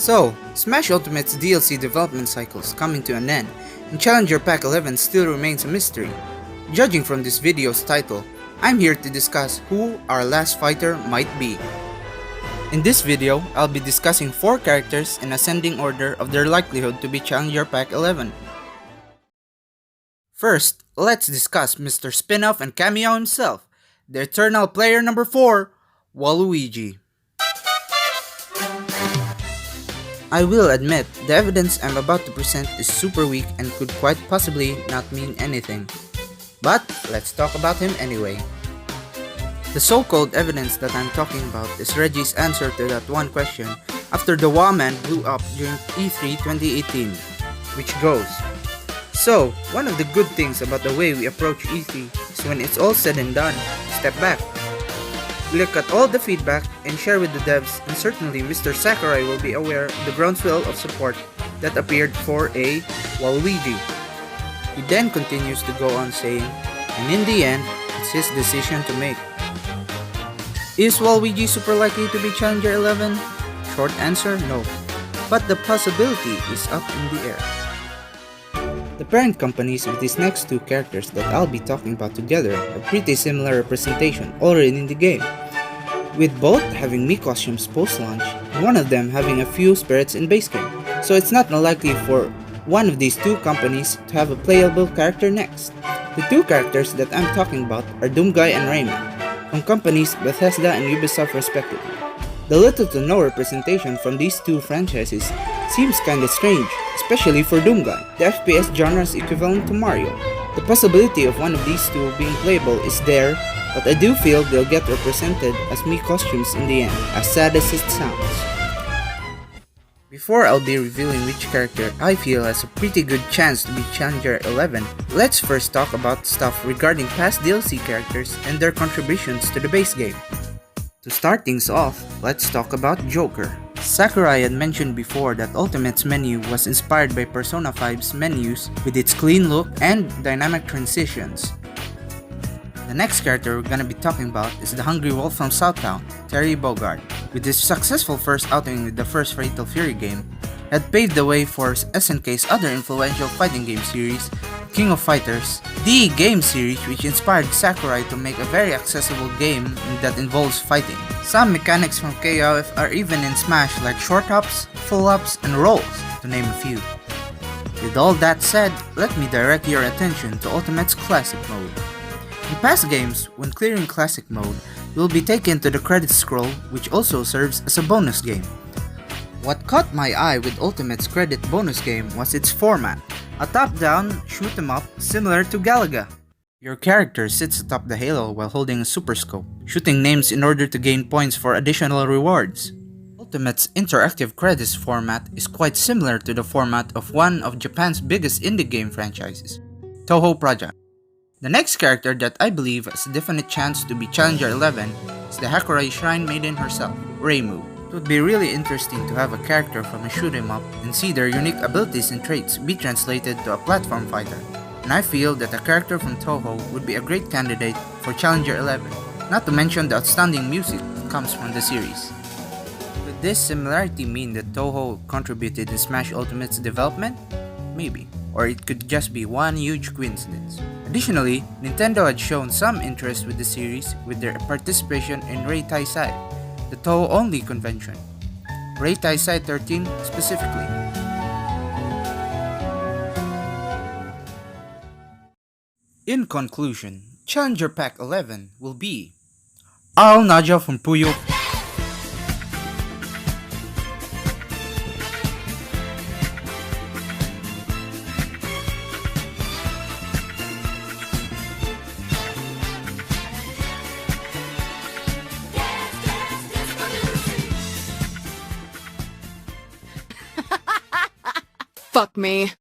So, Smash Ultimate's DLC development cycle is coming to an end, and Challenger Pack 11 still remains a mystery. Judging from this video's title, I'm here to discuss who our last fighter might be. In this video, I'll be discussing 4 characters in ascending order of their likelihood to be Challenger Pack 11. First, let's discuss Mr. Spin-off and cameo himself, the eternal player number 4, Waluigi. I will admit, the evidence I'm about to present is super weak and could quite possibly not mean anything. But, let's talk about him anyway. The so-called evidence that I'm talking about is Reggie's answer to that one question after the Wah-Man blew up during E3 2018, which goes, "So, one of the good things about the way we approach E3 is when it's all said and done, step back. Look at all the feedback and share with the devs, and certainly Mr. Sakurai will be aware of the groundswell of support that appeared for a Waluigi." He then continues to go on saying, and in the end, it's his decision to make. Is Waluigi super likely to be Challenger 11? Short answer, no. But the possibility is up in the air. The parent companies of these next 2 characters that I'll be talking about together have pretty similar representation already in the game, with both having Mii costumes post-launch and one of them having a few spirits in base game, so it's not unlikely for one of these 2 companies to have a playable character next. The 2 characters that I'm talking about are Doomguy and Rayman, from companies Bethesda and Ubisoft respectively. The little to no representation from these 2 franchises seems kinda strange, especially for Doomguy, the FPS genre's equivalent to Mario. The possibility of one of these 2 being playable is there, but I do feel they'll get represented as Mii costumes in the end, as sad as it sounds. Before I'll be revealing which character I feel has a pretty good chance to be Challenger 11, let's first talk about stuff regarding past DLC characters and their contributions to the base game. To start things off, let's talk about Joker. Sakurai had mentioned before that Ultimate's menu was inspired by Persona 5's menus with its clean look and dynamic transitions. The next character we're gonna be talking about is the Hungry Wolf from Southtown, Terry Bogard. With his successful first outing with the first Fatal Fury game, had paved the way for SNK's other influential fighting game series, King of Fighters, the game series which inspired Sakurai to make a very accessible game that involves fighting. Some mechanics from KOF are even in Smash like short hops, full hops, and rolls, to name a few. With all that said, let me direct your attention to Ultimate's Classic Mode. In past games, when clearing Classic Mode, you will be taken to the credits scroll, which also serves as a bonus game. What caught my eye with Ultimate's credit bonus game was its format, a top-down shoot-em-up similar to Galaga. Your character sits atop the halo while holding a super scope, shooting names in order to gain points for additional rewards. Ultimate's interactive credits format is quite similar to the format of one of Japan's biggest indie game franchises, Touhou Project. The next character that I believe has a definite chance to be Challenger 11 is the Sakurai Shrine Maiden herself, Reimu. It would be really interesting to have a character from a shoot-em-up and see their unique abilities and traits be translated to a platform fighter, and I feel that a character from Touhou would be a great candidate for Challenger 11, not to mention the outstanding music that comes from the series. Could this similarity mean that Touhou contributed in Smash Ultimate's development? Maybe. Or it could just be one huge coincidence. Additionally, Nintendo had shown some interest with the series with their participation in Reitaisai, the Touhou-only convention. Reitaisai 13 specifically. In conclusion, Challenger Pack 11 will be Al Naja from Puyo. Fuck me.